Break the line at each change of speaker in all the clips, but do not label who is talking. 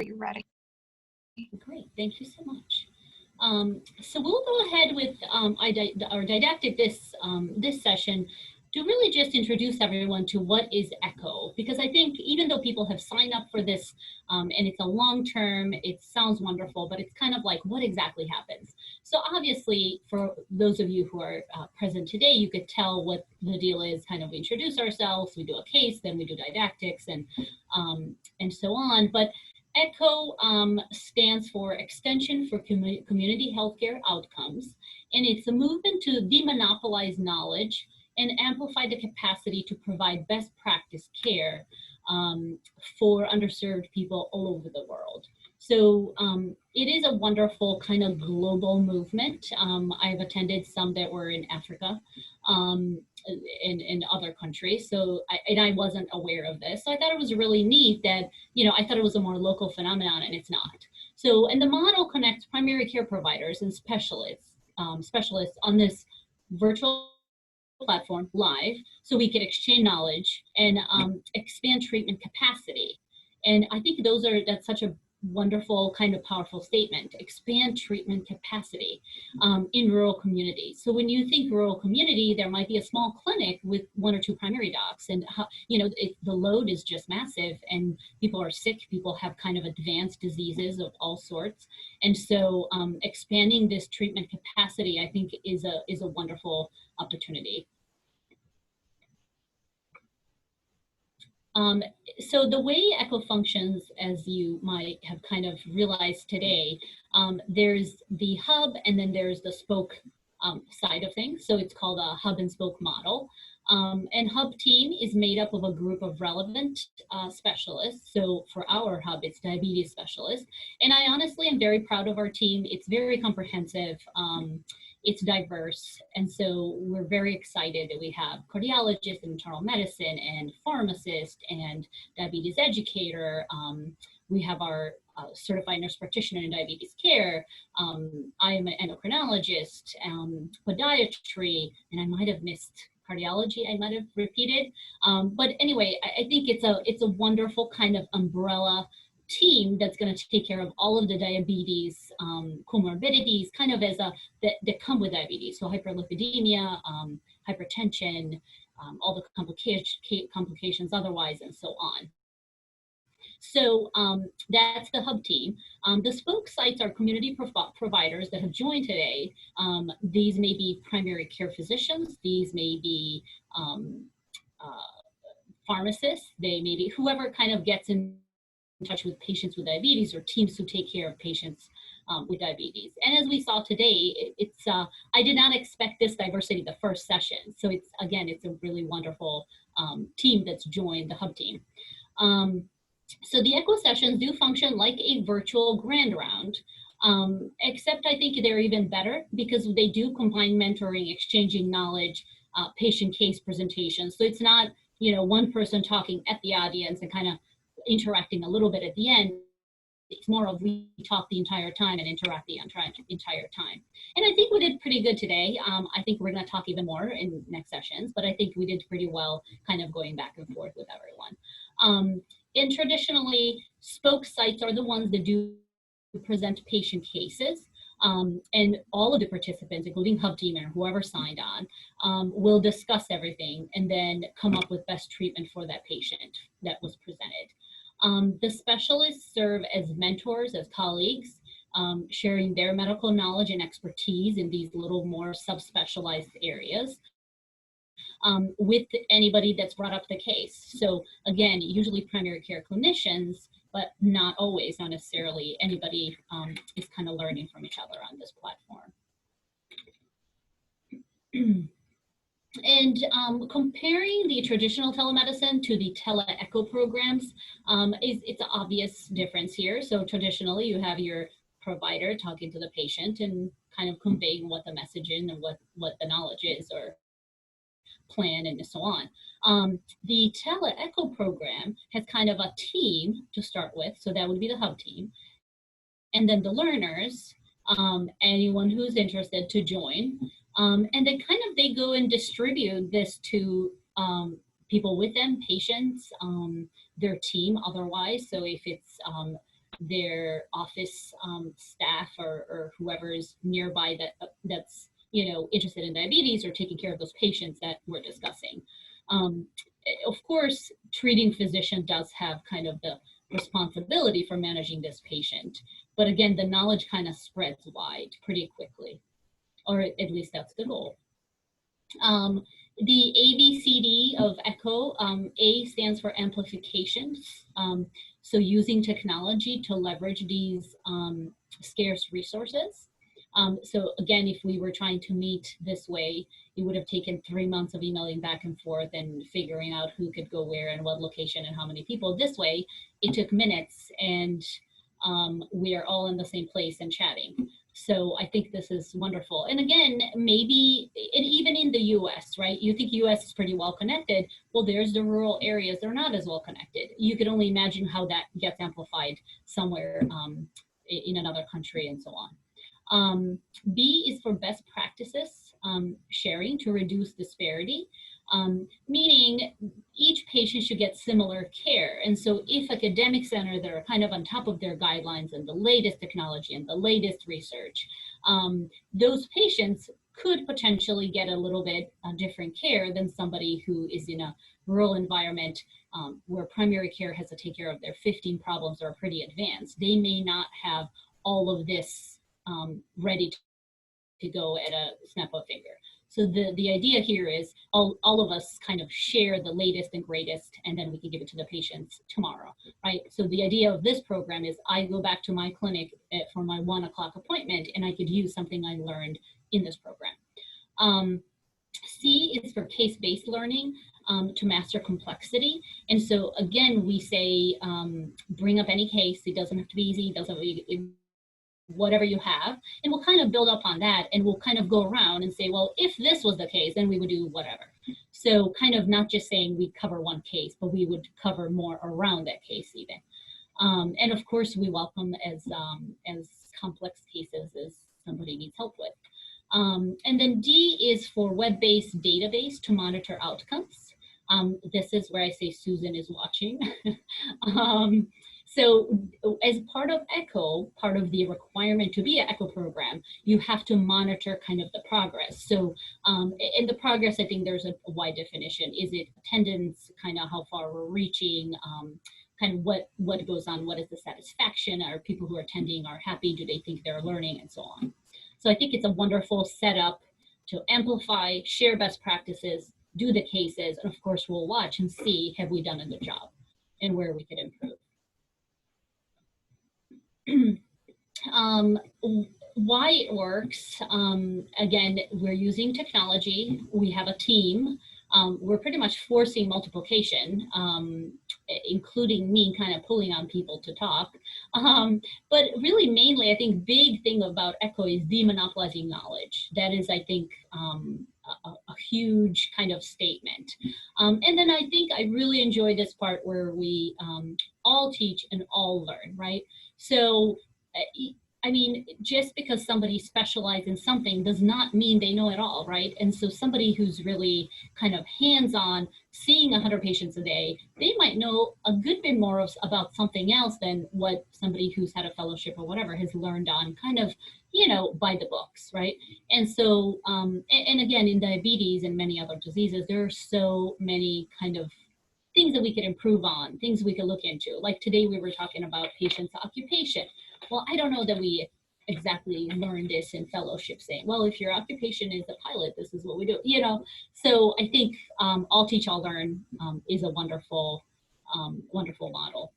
you're ready.
Great, thank you so much. So we'll go ahead with our didactic this session to really just introduce everyone to what is ECHO, because I think even though people have signed up for this and it's a long term, it sounds wonderful, but it's kind of like what exactly happens. So obviously, for those of you who are present today, you could tell what the deal is. Kind of introduce ourselves, we do a case, then we do didactics, and so on. But ECHO stands for Extension for Community Healthcare Outcomes, and it's a movement to demonopolize knowledge and amplify the capacity to provide best practice care for underserved people all over the world. So it is a wonderful kind of global movement. I've attended some that were in Africa. In other countries. So I wasn't aware of this. So I thought it was really neat that, I thought it was a more local phenomenon, and it's not. So, and the model connects primary care providers and specialists on this virtual platform live, so we can exchange knowledge and expand treatment capacity. And I think that's such a wonderful kind of powerful statement: expand treatment capacity in rural communities. So when you think rural community, there might be a small clinic with one or two primary docs, and the load is just massive, and people are sick, people have kind of advanced diseases of all sorts. And so expanding this treatment capacity, I think, is a wonderful opportunity. So the way ECHO functions, as you might have kind of realized today, there's the hub and then there's the spoke side of things. So it's called a hub and spoke model. And hub team is made up of a group of relevant specialists. So for our hub, it's diabetes specialists. And I honestly am very proud of our team. It's very comprehensive. It's diverse, and so we're very excited that we have cardiologists and internal medicine and pharmacist and diabetes educator. We have our certified nurse practitioner in diabetes care. I am an endocrinologist, podiatry, and I might have missed cardiology. I might have repeated, but anyway, I think it's a wonderful kind of umbrella team that's going to take care of all of the diabetes comorbidities kind of that come with diabetes. So hyperlipidemia, hypertension, all the complications otherwise, and so on. So that's the hub team. The spoke sites are community providers that have joined today. These may be primary care physicians. These may be pharmacists. They may be whoever kind of gets in touch with patients with diabetes, or teams who take care of patients with diabetes. And as we saw today, I did not expect this diversity the first session. So it's a really wonderful team that's joined the hub team. So the ECHO sessions do function like a virtual grand round, except I think they're even better because they do combine mentoring, exchanging knowledge, patient case presentations. So it's not, one person talking at the audience and kind of interacting a little bit at the end. It's more of we talk the entire time and interact the entire time. And I think we did pretty good today. I think we're going to talk even more in next sessions, but I think we did pretty well kind of going back and forth with everyone. And traditionally, spoke sites are the ones that do present patient cases. And all of the participants, including hub team and whoever signed on, will discuss everything and then come up with best treatment for that patient that was presented. The specialists serve as mentors, as colleagues, sharing their medical knowledge and expertise in these little more subspecialized areas with anybody that's brought up the case. So again, usually primary care clinicians, but not always, not necessarily. Anybody is kind of learning from each other on this platform. And comparing the traditional telemedicine to the tele-echo programs, it's an obvious difference here. So traditionally, you have your provider talking to the patient and kind of conveying what the message is and what the knowledge is or plan and so on. The tele-echo program has kind of a team to start with, so that would be the hub team. And then the learners, anyone who's interested to join. And then kind of they go and distribute this to people with them, patients, their team otherwise. So if it's their office staff or whoever is nearby that's interested in diabetes or taking care of those patients that we're discussing. Um, of course, treating physician does have kind of the responsibility for managing this patient, but again, the knowledge kind of spreads wide pretty quickly, or at least that's the goal. Um, the ABCD of ECHO, A stands for amplification. So using technology to leverage these scarce resources. So again, if we were trying to meet this way, it would have taken 3 months of emailing back and forth and figuring out who could go where and what location and how many people. This way, it took minutes and we are all in the same place and chatting. So I think this is wonderful. And again, maybe even in the US, right? You think US is pretty well connected. Well, there's the rural areas, they're not as well connected. You could only imagine how that gets amplified somewhere in another country and so on. B is for best practices sharing to reduce disparity, meaning each patient should get similar care. And so if academic centers that are kind of on top of their guidelines and the latest technology and the latest research, those patients could potentially get a little bit different care than somebody who is in a rural environment where primary care has to take care of their 15 problems that are pretty advanced. They may not have all of this ready to go at a snap of a finger. So the idea here is all of us kind of share the latest and greatest, and then we can give it to the patients tomorrow, right? So the idea of this program is I go back to my clinic for my 1 o'clock appointment, and I could use something I learned in this program. C is for case-based learning to master complexity. And so again, we say bring up any case. It doesn't have to be easy. It doesn't whatever you have, and we'll kind of build up on that, and we'll kind of go around and say, well, if this was the case, then we would do whatever. So kind of not just saying we cover one case, but we would cover more around that case even. And of course, we welcome as complex cases as somebody needs help with. And then D is for web-based database to monitor outcomes. This is where I say Susan is watching. So as part of ECHO, part of the requirement to be an ECHO program, you have to monitor kind of the progress. So in the progress, I think there's a wide definition. Is it attendance, kind of how far we're reaching, kind of what goes on, what is the satisfaction? Are people who are attending are happy? Do they think they're learning, and so on? So I think it's a wonderful setup to amplify, share best practices, do the cases, and of course we'll watch and see, have we done a good job and where we could improve. Why it works, again, we're using technology. We have a team. We're pretty much forcing multiplication, including me kind of pulling on people to talk. But really, mainly, I think big thing about ECHO is demonopolizing knowledge. That is, I think, a huge kind of statement. And then I think I really enjoy this part where we all teach and all learn, right? So, I mean, just because somebody specializes in something does not mean they know it all, right? And so somebody who's really kind of hands-on, seeing 100 patients a day, they might know a good bit more about something else than what somebody who's had a fellowship or whatever has learned on kind of, by the books, right? And so, and again, in diabetes and many other diseases, there are so many kind of things that we could improve on, things we could look into. Like today we were talking about patients' occupation. Well, I don't know that we exactly learned this in fellowship saying, well, if your occupation is a pilot, this is what we do, So I think all teach, all learn is a wonderful, wonderful model.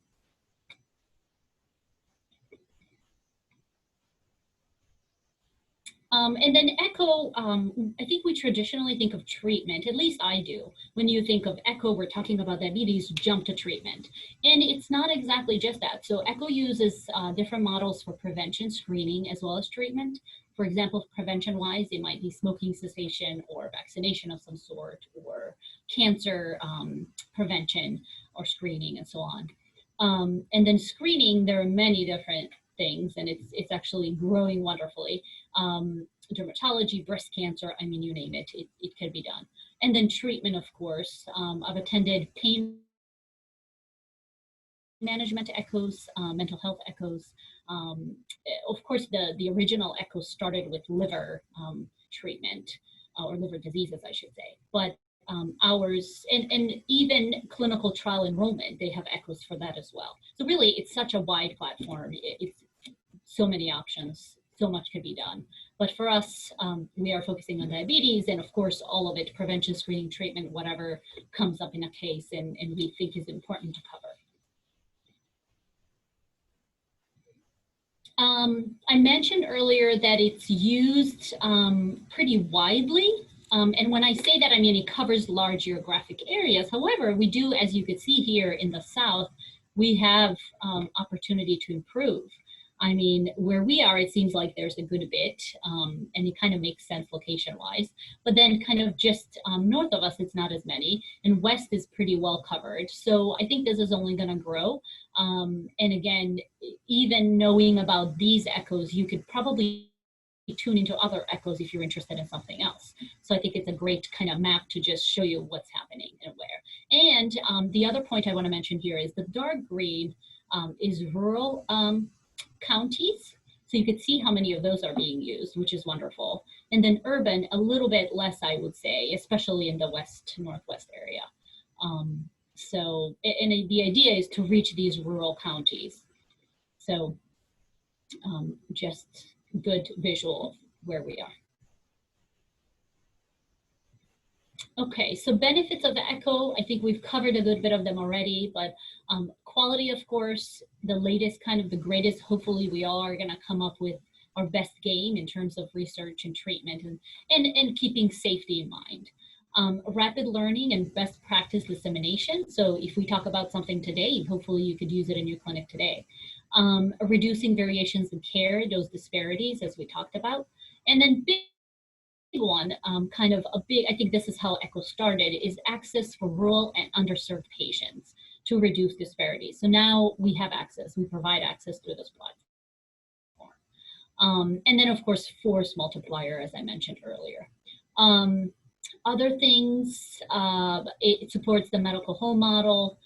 And then ECHO, I think we traditionally think of treatment, at least I do. When you think of ECHO, we're talking about diabetes, jump to treatment. And it's not exactly just that. So ECHO uses different models for prevention, screening, as well as treatment. For example, prevention-wise, it might be smoking cessation or vaccination of some sort, or cancer prevention or screening, and so on. And then screening, there are many different things, and it's actually growing wonderfully. Dermatology, breast cancer, I mean, you name it, it can be done. And then treatment, of course. I've attended pain management echoes, mental health echoes. Of course, the original echo started with liver treatment or liver diseases, I should say. But ours and even clinical trial enrollment, they have echoes for that as well. So really, it's such a wide platform. It's so many options, so much could be done. But for us, we are focusing on diabetes and of course, all of it, prevention, screening, treatment, whatever comes up in a case and we think is important to cover. I mentioned earlier that it's used pretty widely. And when I say that, I mean it covers large geographic areas. However, we do, as you can see here in the South, we have opportunity to improve. I mean, where we are, it seems like there's a good bit, and it kind of makes sense location-wise. But then kind of just north of us, it's not as many, and west is pretty well covered. So I think this is only going to grow. And again, even knowing about these echoes, you could probably tune into other echoes if you're interested in something else. So I think it's a great kind of map to just show you what's happening and where. And the other point I want to mention here is the dark green is rural counties. So you could see how many of those are being used, which is wonderful. And then urban, a little bit less, I would say, especially in the west, northwest area. So, and the idea is to reach these rural counties. So just good visual of where we are. Okay, so benefits of the echo, I think we've covered a good bit of them already, but quality, of course, the latest kind of the greatest, hopefully we all are gonna come up with our best game in terms of research and treatment and keeping safety in mind. Rapid learning and best practice dissemination. So if we talk about something today, hopefully you could use it in your clinic today. Reducing variations in care, those disparities as we talked about. And then big one, kind of a big, I think this is how ECHO started, is access for rural and underserved patients to reduce disparities. So now we have access, we provide access through this platform. And then of course, force multiplier, as I mentioned earlier. Other things, it supports the medical home model,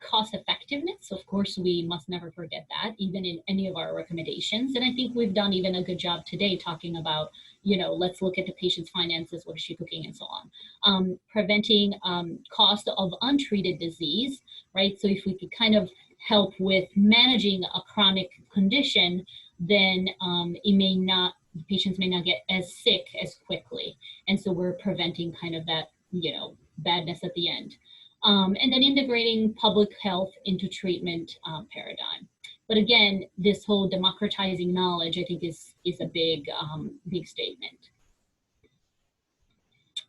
cost effectiveness. Of course, we must never forget that, even in any of our recommendations. And I think we've done even a good job today talking about, you know, let's look at the patient's finances, what is she cooking, and so on. Preventing cost of untreated disease, right? So if we could kind of help with managing a chronic condition, then it may not, patients may not get as sick as quickly. And so we're preventing kind of that, you know, badness at the end. And then integrating public health into treatment paradigm. But again, this whole democratizing knowledge, I think is a big, big statement.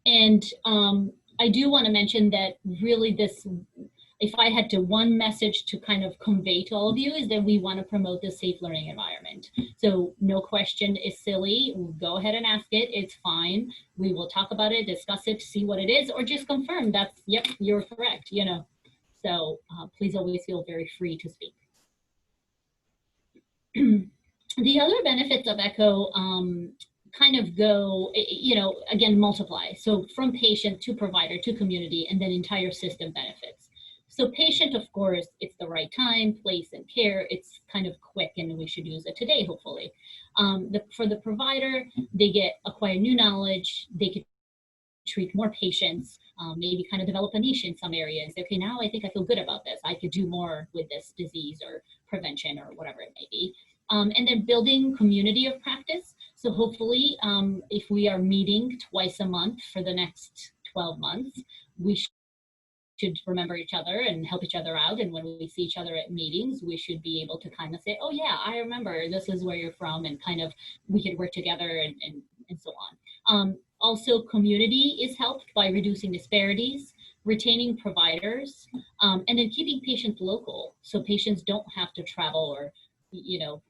And I do want to mention that really this, if I had to one message to kind of convey to all of you, is that we want to promote this safe learning environment. So no question is silly. Go ahead and ask it. It's fine. We will talk about it, discuss it, see what it is, or just confirm that's, yep, you're correct, you know. So please always feel very free to speak. The other benefits of ECHO kind of go, you know, again, multiply. So from patient to provider to community, and then entire system benefits. So patient, of course, it's the right time, place, and care. It's kind of quick, and we should use it today, hopefully. For the provider, they acquire new knowledge. They could treat more patients, maybe kind of develop a niche in some areas. Okay, now I think I feel good about this. I could do more with this disease or prevention or whatever it may be. And then building community of practice. So hopefully, if we are meeting twice a month for the next 12 months, we should remember each other and help each other out. And when we see each other at meetings, we should be able to kind of say, oh yeah, I remember, this is where you're from, and kind of we could work together and so on. Also, community is helped by reducing disparities, retaining providers, and then keeping patients local. So patients don't have to travel or, you know,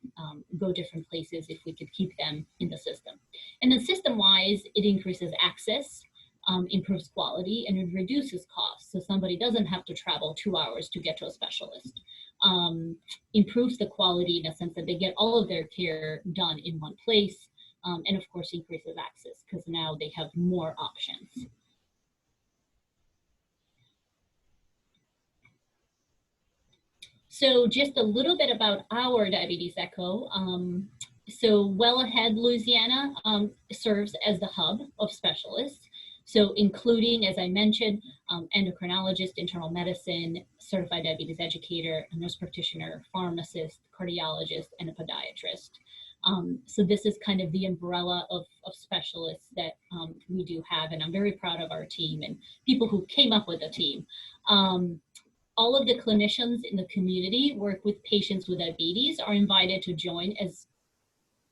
go different places if we could keep them in the system. And then system-wise, it increases access, improves quality, and it reduces costs. So somebody doesn't have to travel 2 hours to get to a specialist. Improves the quality in a sense that they get all of their care done in one place. And of course, increases access because now they have more options. So just a little bit about our Diabetes Echo. So Well Ahead Louisiana serves as the hub of specialists. So including, as I mentioned, endocrinologist, internal medicine, certified diabetes educator, a nurse practitioner, pharmacist, cardiologist, and a podiatrist. So this is kind of the umbrella of specialists that we do have, and I'm very proud of our team and people who came up with the team. All of the clinicians in the community work with patients with diabetes are invited to join as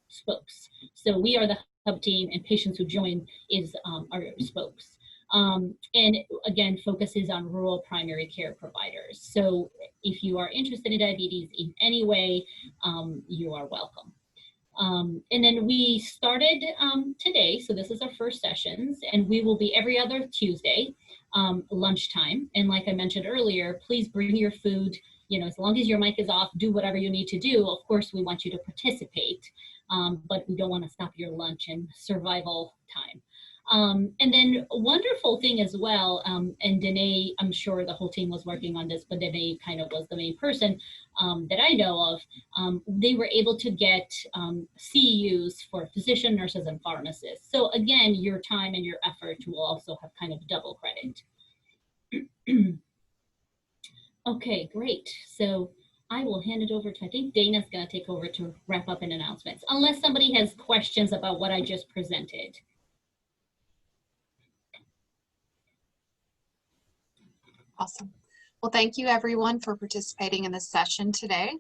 spokes. So we are the hub team, and patients who join is our spokes. And again, focuses on rural primary care providers. So if you are interested in diabetes in any way, you are welcome. And then we started today, so this is our first sessions, and we will be every other Tuesday, lunchtime. And like I mentioned earlier, please bring your food. You know, as long as your mic is off, do whatever you need to do. Of course, we want you to participate, but we don't want to stop your lunch and survival time. And then a wonderful thing as well, and Danae, I'm sure the whole team was working on this, but Danae kind of was the main person that I know of. They were able to get CEUs for physician, nurses, and pharmacists. So again, your time and your effort will also have kind of double credit. Okay, great. So I will hand it over to, I think Dana's going to take over to wrap up in announcements, unless somebody has questions about what I just presented.
Awesome. Well, thank you everyone for participating in this session today.